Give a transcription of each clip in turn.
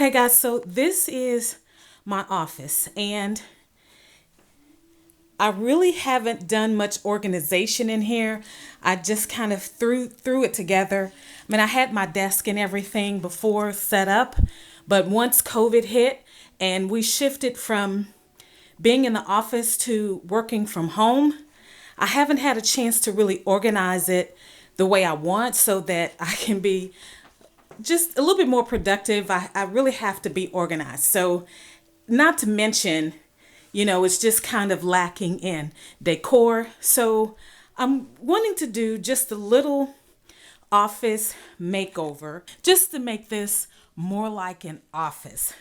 Okay, guys, so this is my office, and I really haven't done much organization in here. I just kind of threw it together. I mean, I had my desk and everything before set up, but once COVID hit and we shifted from being in the office to working from home, I haven't had a chance to really organize it the way I want so that I can be just a little bit more productive. I really have to be organized. So, not to mention, it's just kind of lacking in decor. So, I'm wanting to do just a little office makeover just to make this more like an office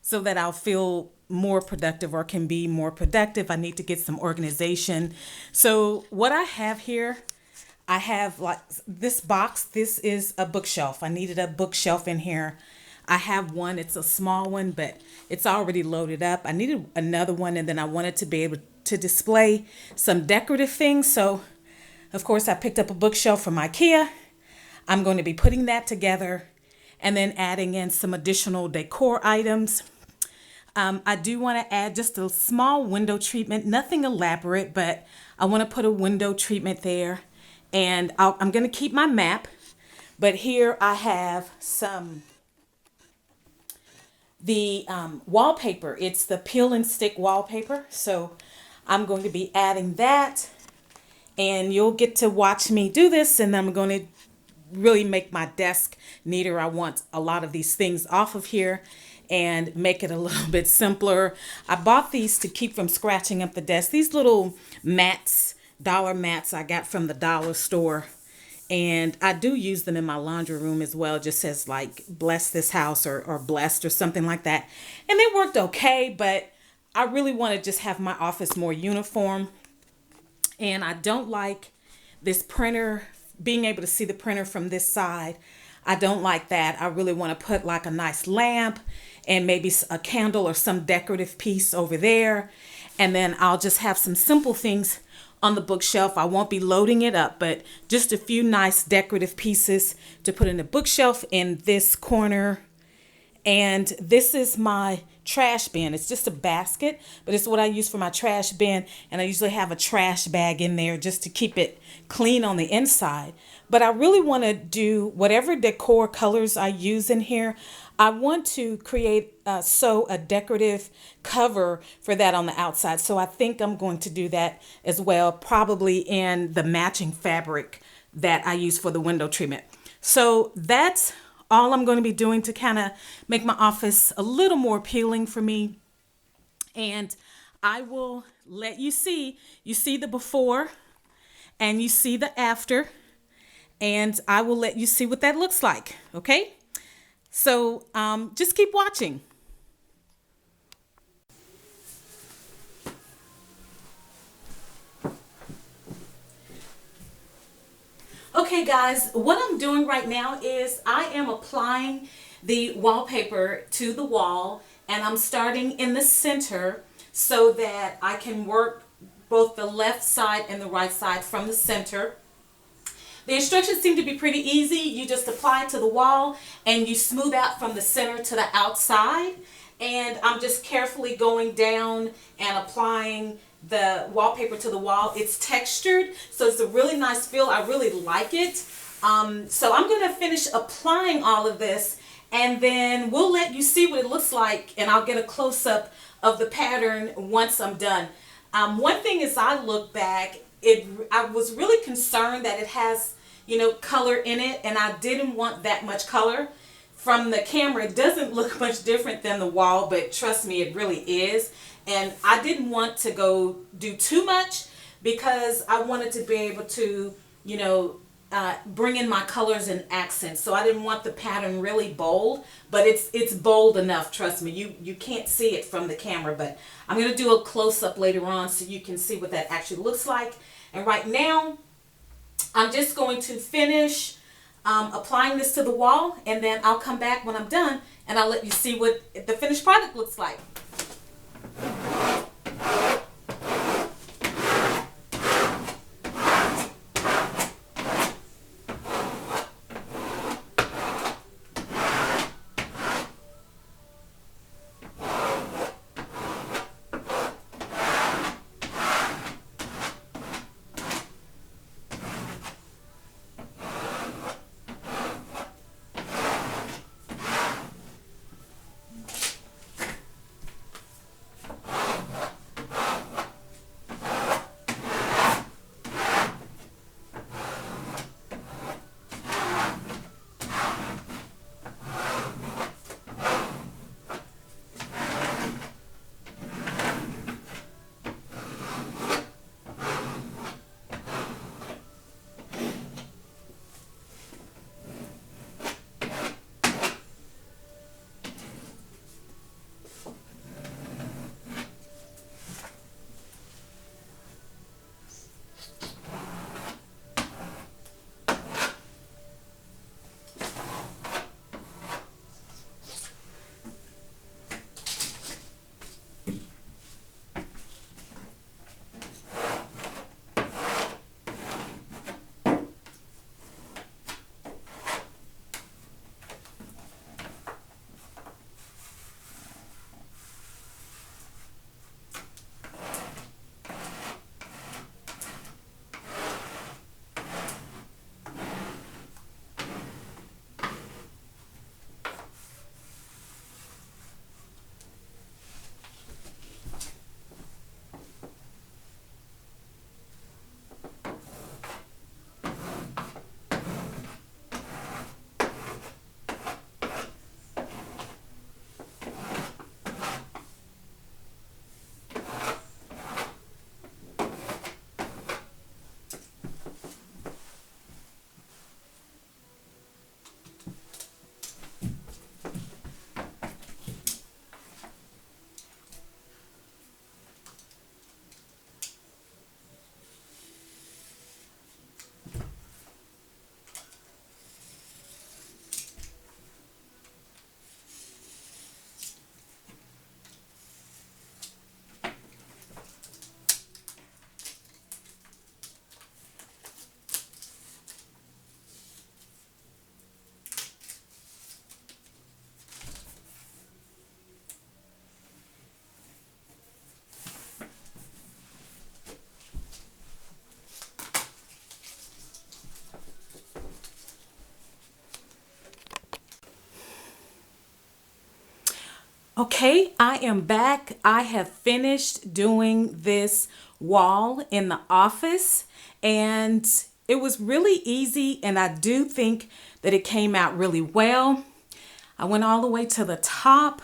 so that I'll feel more productive or can be more productive. I need to get some organization. So, what I have here, I have like this box. This is a bookshelf. I needed a bookshelf in here. I have one. It's a small one, but it's already loaded up. I needed another one, and then I wanted to be able to display some decorative things. So, of course, I picked up a bookshelf from IKEA. I'm going to be putting that together and then adding in some additional decor items. I do want to add just a small window treatment, nothing elaborate, but I want to put a window treatment there. And I'm going to keep my map, but here I have the wallpaper. It's the peel and stick wallpaper. So I'm going to be adding that, and you'll get to watch me do this, and I'm going to really make my desk neater. I want a lot of these things off of here and make it a little bit simpler. I bought these to keep from scratching up the desk. These little mats, dollar mats I got from the dollar store. And I do use them in my laundry room as well. It just says like bless this house or blessed or something like that. And they worked okay, but I really want to just have my office more uniform. And I don't like this printer, being able to see the printer from this side. I don't like that. I really want to put like a nice lamp and maybe a candle or some decorative piece over there. And then I'll just have some simple things on the bookshelf. I won't be loading it up, but just a few nice decorative pieces to put in the bookshelf in this corner. And this is my trash bin. It's just a basket, but it's what I use for my trash bin. And I usually have a trash bag in there just to keep it clean on the inside. But I really want to do whatever decor colors I use in here. I want to sew a decorative cover for that on the outside. So I think I'm going to do that as well, probably in the matching fabric that I use for the window treatment. So that's all I'm going to be doing to kind of make my office a little more appealing for me. And I will let you see the before and you see the after, and I will let you see what that looks like. Okay? So just keep watching. Okay, guys, what I'm doing right now is I am applying the wallpaper to the wall, and I'm starting in the center so that I can work both the left side and the right side from the center. The instructions seem to be pretty easy. You just apply it to the wall and you smooth out from the center to the outside. And I'm just carefully going down and applying the wallpaper to the wall. It's textured, so it's a really nice feel. I really like it. So I'm going to finish applying all of this, and then we'll let you see what it looks like, and I'll get a close-up of the pattern once I'm done. One thing as I look back, I was really concerned that it has, color in it, and I didn't want that much color. From the camera, it doesn't look much different than the wall, but trust me, it really is. And I didn't want to go do too much because I wanted to be able to, bring in my colors and accents. So I didn't want the pattern really bold, but it's bold enough, trust me. You can't see it from the camera, but I'm going to do a close-up later on so you can see what that actually looks like. And right now, I'm just going to finish applying this to the wall, and then I'll come back when I'm done and I'll let you see what the finished product looks like. Okay, I am back. I have finished doing this wall in the office, and it was really easy, and I do think that it came out really well. I went all the way to the top,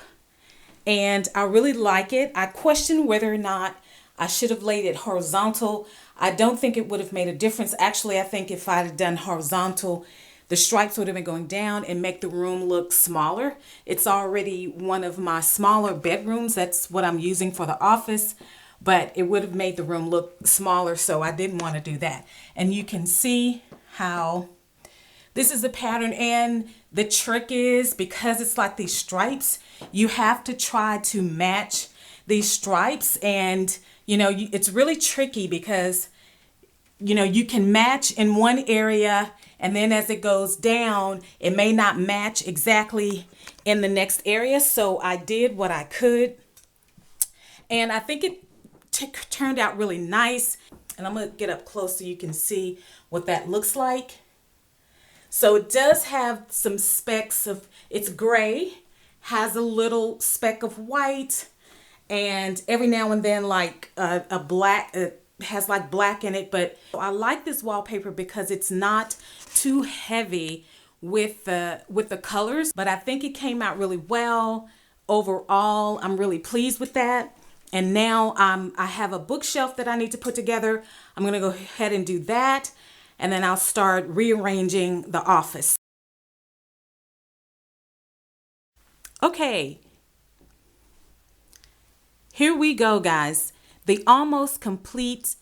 and I really like it. I question whether or not I should have laid it horizontal. I don't think it would have made a difference. Actually, I think if I'd have done horizontal, the stripes would have been going down and make the room look smaller. It's already one of my smaller bedrooms. That's what I'm using for the office, but it would have made the room look smaller, so I didn't want to do that. And you can see how this is the pattern, and the trick is, because it's like these stripes, you have to try to match these stripes. And it's really tricky because you can match in one area, and then as it goes down, it may not match exactly in the next area. So I did what I could, and I think it turned out really nice. And I'm going to get up close so you can see what that looks like. So it does have some specks of, it's gray, has a little speck of white, and every now and then like a black, has like black in it. But I like this wallpaper because it's not too heavy with the colors, but I think it came out really well. Overall, I'm really pleased with that. And now I have a bookshelf that I need to put together. I'm going to go ahead and do that, and then I'll start rearranging the office. Okay, here we go, guys. The almost complete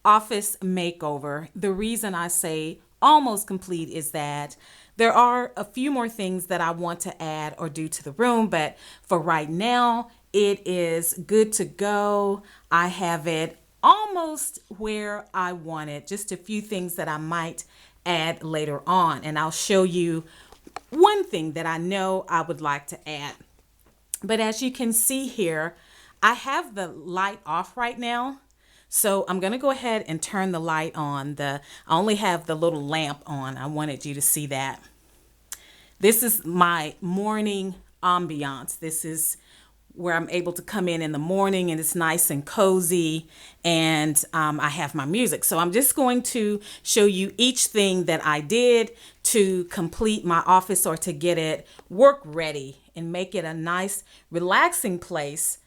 office makeover. The reason I say almost complete is that there are a few more things that I want to add or do to the room, but for right now, it is good to go. I have it almost where I want it. Just a few things that I might add later on, and I'll show you one thing that I know I would like to add. But as you can see here, I have the light off right now. So I'm going to go ahead and turn the light on. I only have the little lamp on. I wanted you to see that. This is my morning ambiance. This is where I'm able to come in the morning, and it's nice and cozy, and I have my music. So I'm just going to show you each thing that I did to complete my office or to get it work ready and make it a nice, relaxing place,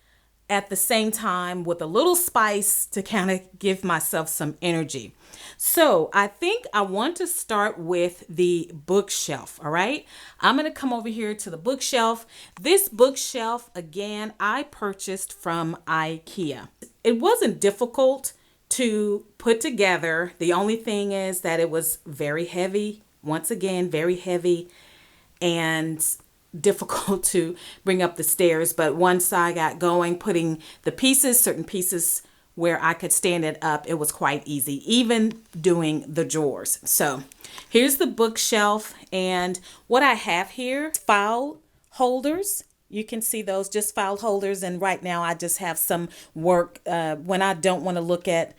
at the same time with a little spice to kind of give myself some energy. So I think I want to start with the bookshelf. All right, I'm going to come over here to the bookshelf. This bookshelf, again, I purchased from IKEA. It wasn't difficult to put together. The only thing is that it was very heavy. Once again, very heavy and difficult to bring up the stairs. But once I got going, putting the pieces, certain pieces where I could stand it up, it was quite easy, even doing the drawers. So here's the bookshelf, and what I have here, file holders. You can see those, just file holders. And right now I just have some work when I don't want to look at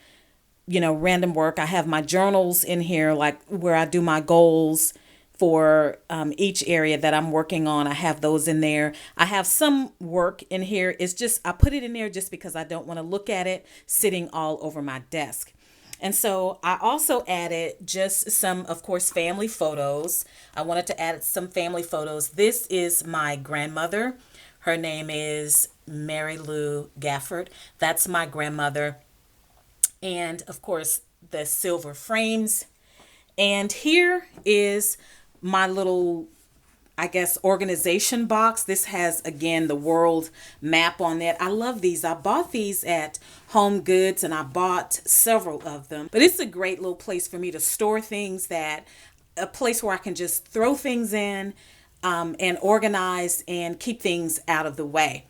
random work. I have my journals in here, like where I do my goals for each area that I'm working on. I have those in there. I have some work in here. It's just, I put it in there just because I don't want to look at it sitting all over my desk. And so I also added just some, of course, family photos. I wanted to add some family photos. This is my grandmother. Her name is Mary Lou Gafford. That's my grandmother. And of course, the silver frames. And here is my little, I guess, organization box. This has, again, the world map on it. I love these. I bought these at Home Goods, and I bought several of them. But it's a great little place for me to store things, a place where I can just throw things in and organize and keep things out of the way.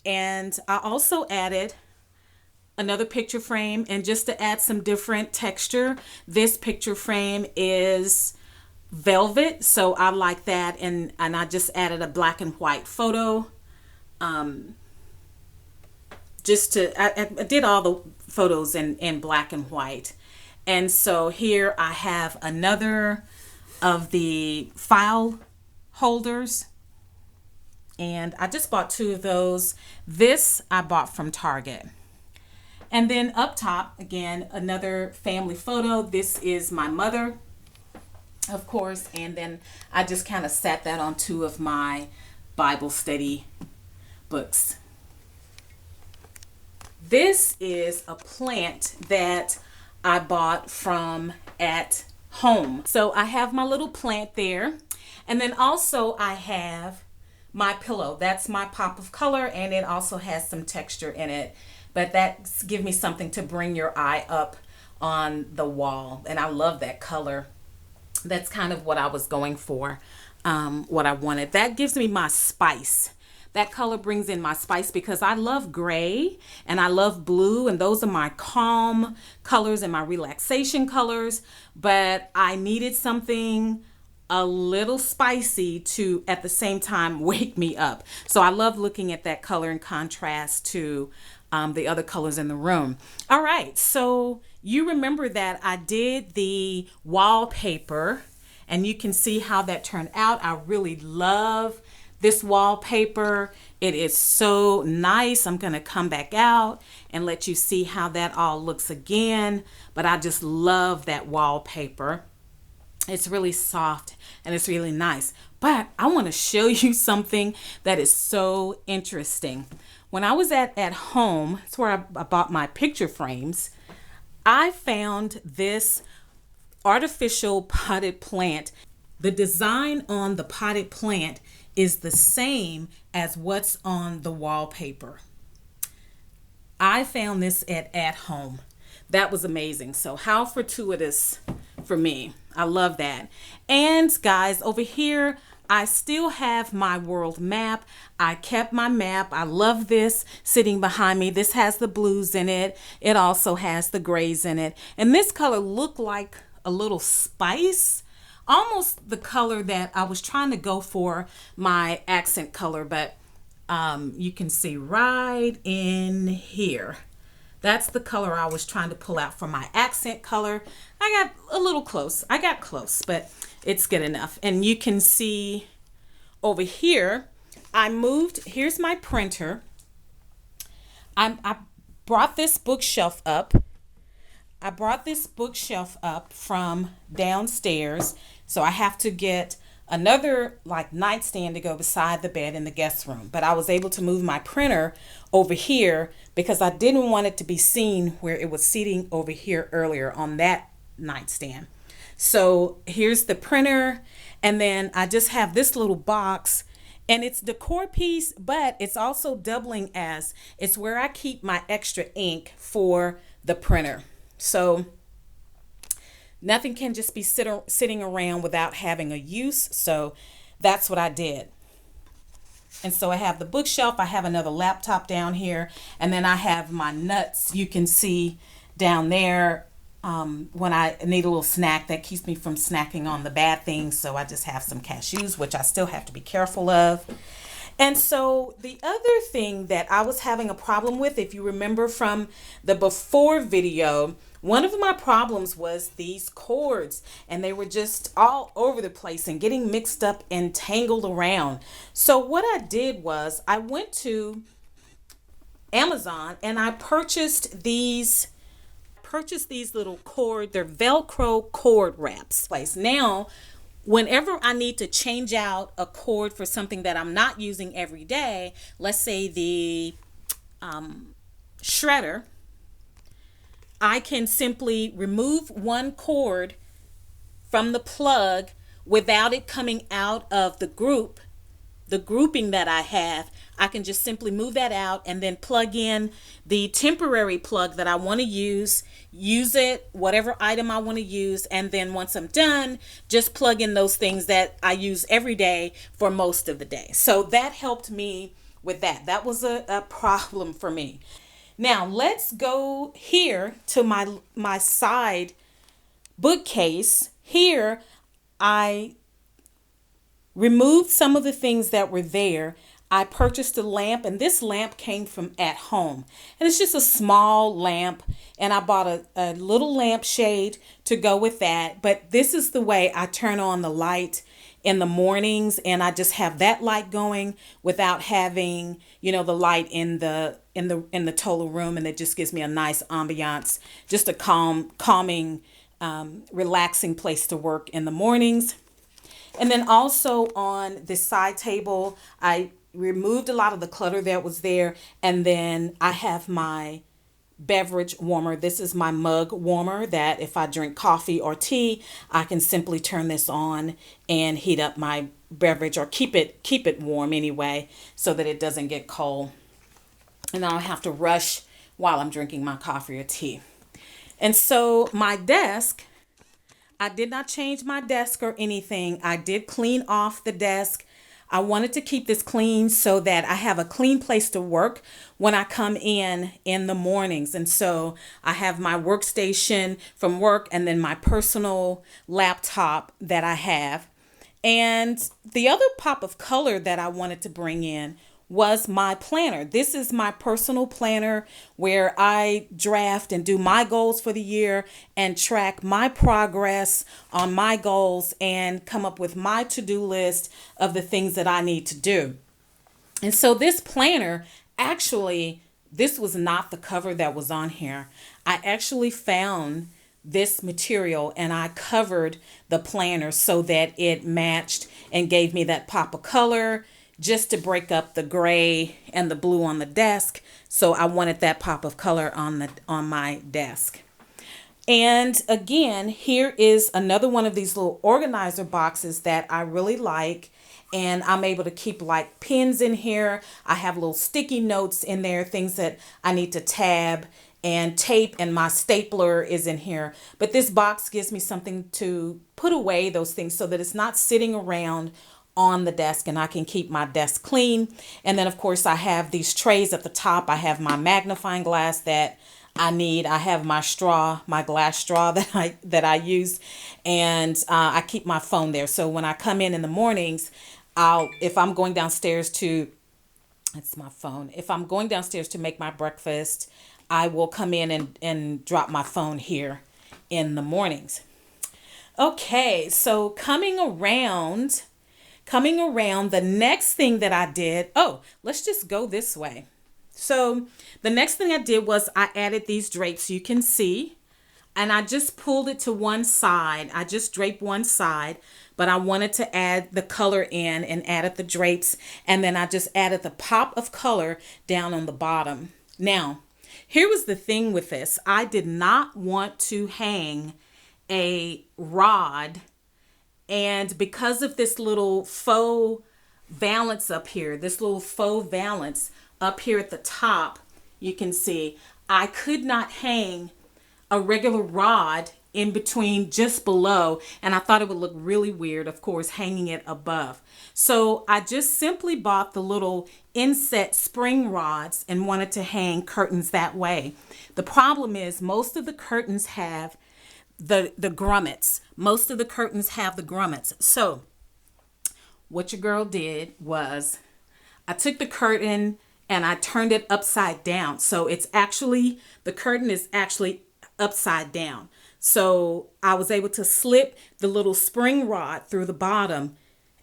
And I also added another picture frame, and just to add some different texture, this picture frame is velvet, so I like that, and I just added a black and white photo. I did all the photos in black and white. And so here I have another of the file holders. And I just bought 2 of those. This I bought from Target. And then up top, again, another family photo. This is my mother, of course. And then I just kind of sat that on 2 of my Bible study books. This is a plant that I bought from at home. So I have my little plant there. And then also I have my pillow. That's my pop of color, and it also has some texture in it. But that's give me something to bring your eye up on the wall. And I love that color. That's kind of what I was going for, what I wanted. That gives me my spice. That color brings in my spice because I love gray and I love blue, and those are my calm colors and my relaxation colors. But I needed something a little spicy to at the same time wake me up. So I love looking at that color in contrast to the other colors in the room. All right, so you remember that I did the wallpaper, and you can see how that turned out. I really love this wallpaper. It is so nice. I'm gonna come back out and let you see how that all looks again. But I just love that wallpaper. It's really soft and it's really nice. But I want to show you something that is so interesting. When I was at home, it's where I bought my picture frames. I found this artificial potted plant. The design on the potted plant is the same as what's on the wallpaper. I found this at home. That was amazing. So how fortuitous for me. I love that. And guys, over here, I still have my world map. I kept my map. I love this sitting behind me. This has the blues in it. It also has the grays in it. And this color looked like a little spice, almost the color that I was trying to go for, my accent color, but you can see right in here. That's the color I was trying to pull out for my accent color. I got a little close. I got close, but it's good enough. And you can see over here, I moved, here's my printer. I brought this bookshelf up. I brought this bookshelf up from downstairs. So I have to get another like nightstand to go beside the bed in the guest room. But I was able to move my printer over here because I didn't want it to be seen where it was sitting over here earlier on that nightstand. So here's the printer, and then I just have this little box, and it's decor piece, but it's also doubling as it's where I keep my extra ink for the printer. So nothing can just be sitting around without having a use. So that's what I did. And so I have the bookshelf. I have another laptop down here. And then I have my nuts. You can see down there when I need a little snack that keeps me from snacking on the bad things. So I just have some cashews, which I still have to be careful of. And so the other thing that I was having a problem with, if you remember from the before video, one of my problems was these cords, and they were just all over the place and getting mixed up and tangled around. So what I did was I went to Amazon and I purchased these little cord, they're Velcro cord wraps. Now, whenever I need to change out a cord for something that I'm not using every day, let's say the shredder, I can simply remove one cord from the plug without it coming out of the grouping that I have. I can just simply move that out and then plug in the temporary plug that I want to use it, whatever item I want to use, and then once I'm done, just plug in those things that I use every day for most of the day. So that helped me with that. That was a problem for me. Now let's go here to my side bookcase. Here I removed some of the things that were there. I purchased a lamp, and this lamp came from at home, and it's just a small lamp, and I bought a little lampshade to go with that. But this is the way I turn on the light in the mornings, and I just have that light going without having, the light in the total room, and it just gives me a nice ambiance, just a calming, relaxing place to work in the mornings. And then also on the side table, I removed a lot of the clutter that was there, and then I have my beverage warmer. This is my mug warmer that if I drink coffee or tea, I can simply turn this on and heat up my beverage, or keep it warm anyway, so that it doesn't get cold and I don't have to rush while I'm drinking my coffee or tea. And so my desk, I did not change my desk or anything. I did clean off the desk. I wanted to keep this clean so that I have a clean place to work when I come in the mornings. And so I have my workstation from work, and then my personal laptop that I have. And the other pop of color that I wanted to bring in was my planner. This is my personal planner where I draft and do my goals for the year and track my progress on my goals and come up with my to-do list of the things that I need to do. And so this planner, actually, this was not the cover that was on here. I actually found this material and I covered the planner so that it matched and gave me that pop of color, just to break up the gray and the blue on the desk. So I wanted that pop of color on my desk. And again, here is another one of these little organizer boxes that I really like. And I'm able to keep like pins in here. I have little sticky notes in there, things that I need to tab, and tape, and my stapler is in here. But this box gives me something to put away those things so that it's not sitting around on the desk, and I can keep my desk clean. And then of course I have these trays at the top. I have my magnifying glass that I need. I have my straw, my glass straw that I use, and I keep my phone there. So when I come in the mornings, if I'm going downstairs to, it's my phone. If I'm going downstairs to make my breakfast, I will come in and drop my phone here in the mornings. Okay, so coming around, the next thing that I did, let's just go this way. So the next thing I did was I added these drapes, you can see, and I just pulled it to one side. I just draped one side, but I wanted to add the color in and added the drapes. And then I just added the pop of color down on the bottom. Now, here was the thing with this. I did not want to hang a rod, and because of this little faux valance up here, at the top, you can see I could not hang a regular rod in between, just below, and I thought it would look really weird, of course, hanging it above. So I just simply bought the little inset spring rods and wanted to hang curtains that way. The problem is most of the curtains have the grommets. Most of the curtains have the grommets. So what your girl did was I took the curtain and I turned it upside down. So the curtain is actually upside down. So I was able to slip the little spring rod through the bottom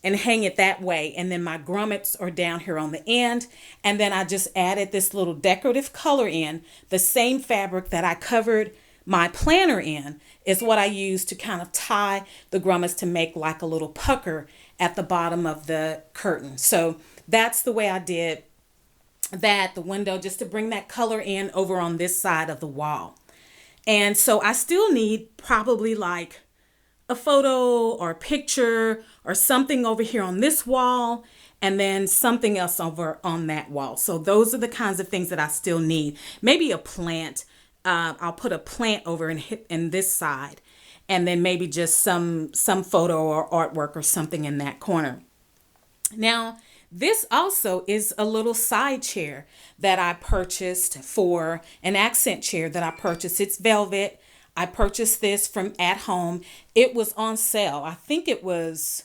and hang it that way. And then my grommets are down here on the end. And then I just added this little decorative color in. The same fabric that I covered my planner in is what I use to kind of tie the grommets to make like a little pucker at the bottom of the curtain. So that's the way I did that, the window, just to bring that color in over on this side of the wall. And so I still need probably like a photo or a picture or something over here on this wall, and then something else over on that wall. So those are the kinds of things that I still need. Maybe a plant. I'll put a plant over in this side, and then maybe just some photo or artwork or something in that corner. Now, this also is a little side chair that I purchased, for an accent chair that I purchased. It's velvet. I purchased this from At Home. It was on sale. I think it was,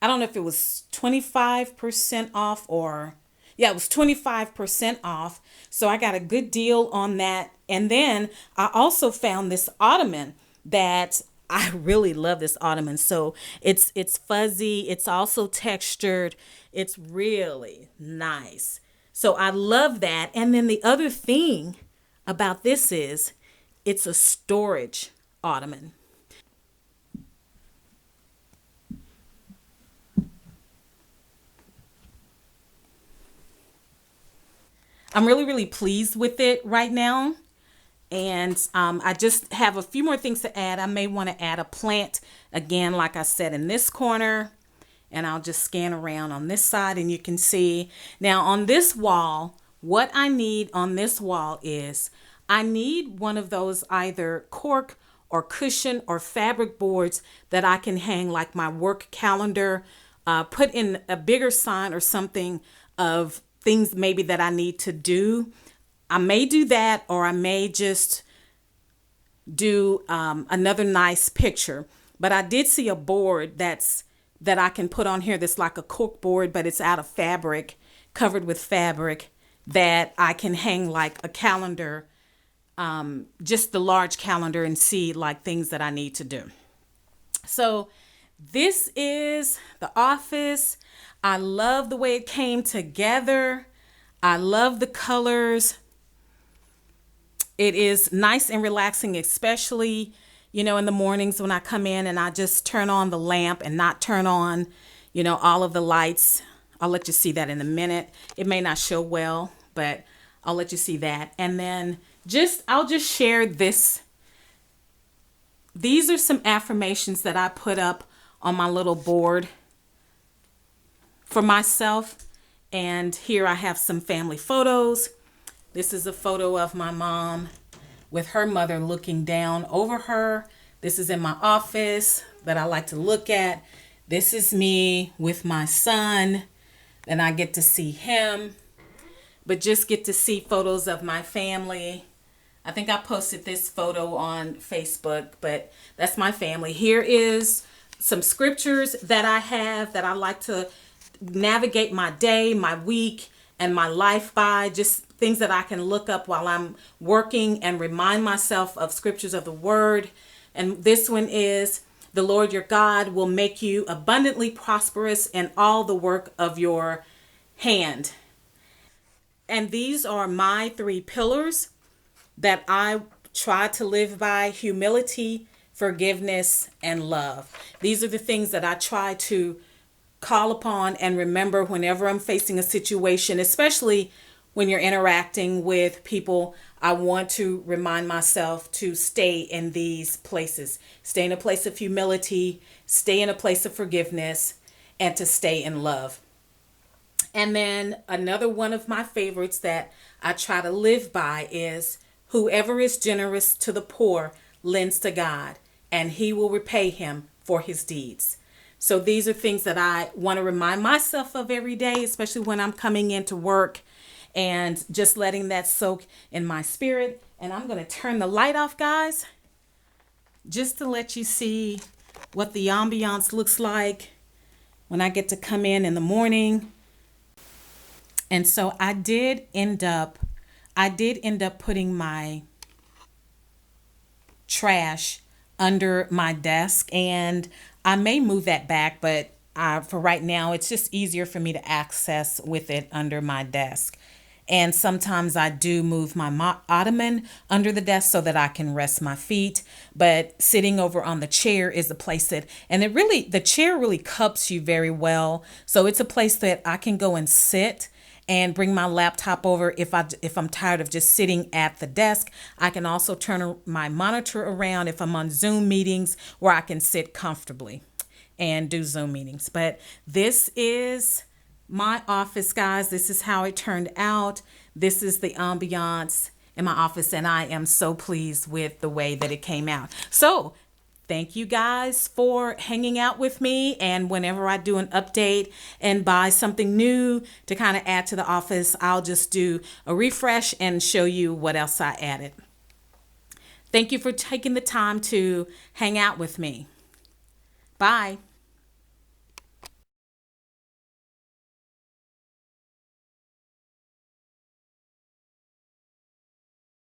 I don't know if it was 25% off or, yeah, it was 25% off. So I got a good deal on that. And then I also found this ottoman that I really love this ottoman. So it's fuzzy. It's also textured. It's really nice. So I love that. And then the other thing about this is it's a storage ottoman. I'm really, really pleased with it right now. And I just have a few more things to add. I may want to add a plant again, like I said, in this corner. And I'll just scan around on this side and you can see. Now on this wall, what I need on this wall is I need one of those either cork or cushion or fabric boards that I can hang like my work calendar, put in a bigger sign or something of things maybe that I need to do. I may do that, or I may just do another nice picture. But I did see a board that I can put on here that's like a cork board, but it's out of fabric, covered with fabric, that I can hang like a calendar, just the large calendar, and see like things that I need to do. So this is the office. I love the way it came together. I love the colors. It is nice and relaxing, especially, in the mornings when I come in and I just turn on the lamp and not turn on, all of the lights. I'll let you see that in a minute. It may not show well, but I'll let you see that. And then I'll just share this. These are some affirmations that I put up on my little board for myself. And here I have some family photos. This is a photo of my mom with her mother looking down over her. This is in my office that I like to look at. This is me with my son, and I get to see him, but just get to see photos of my family. I think I posted this photo on Facebook, but that's my family. Here is some scriptures that I have that I like to navigate my day, my week, and my life by. Just things that I can look up while I'm working and remind myself of scriptures of the word. And this one is, the Lord your God will make you abundantly prosperous in all the work of your hand. And these are my 3 pillars that I try to live by: humility, forgiveness, and love. These are the things that I try to call upon and remember whenever I'm facing a situation, especially when you're interacting with people. I want to remind myself to stay in these places, stay in a place of humility, stay in a place of forgiveness, and to stay in love. And then another one of my favorites that I try to live by is, whoever is generous to the poor lends to God, and he will repay him for his deeds. So these are things that I want to remind myself of every day, especially when I'm coming into work, and just letting that soak in my spirit. And I'm going to turn the light off, guys, just to let you see what the ambiance looks like when I get to come in the morning. And so I did end up putting my trash under my desk, and I may move that back, but for right now, it's just easier for me to access with it under my desk. And sometimes I do move my ottoman under the desk so that I can rest my feet. But sitting over on the chair is a place and the chair really cups you very well. So it's a place that I can go and sit and bring my laptop over if I'm tired of just sitting at the desk. I can also turn my monitor around if I'm on Zoom meetings where I can sit comfortably and do Zoom meetings. But this is my office, guys. This is how it turned out. This is the ambiance in my office, and I am so pleased with the way that it came out. So thank you guys for hanging out with me. And whenever I do an update and buy something new to kind of add to the office, I'll just do a refresh and show you what else I added. Thank you for taking the time to hang out with me. Bye.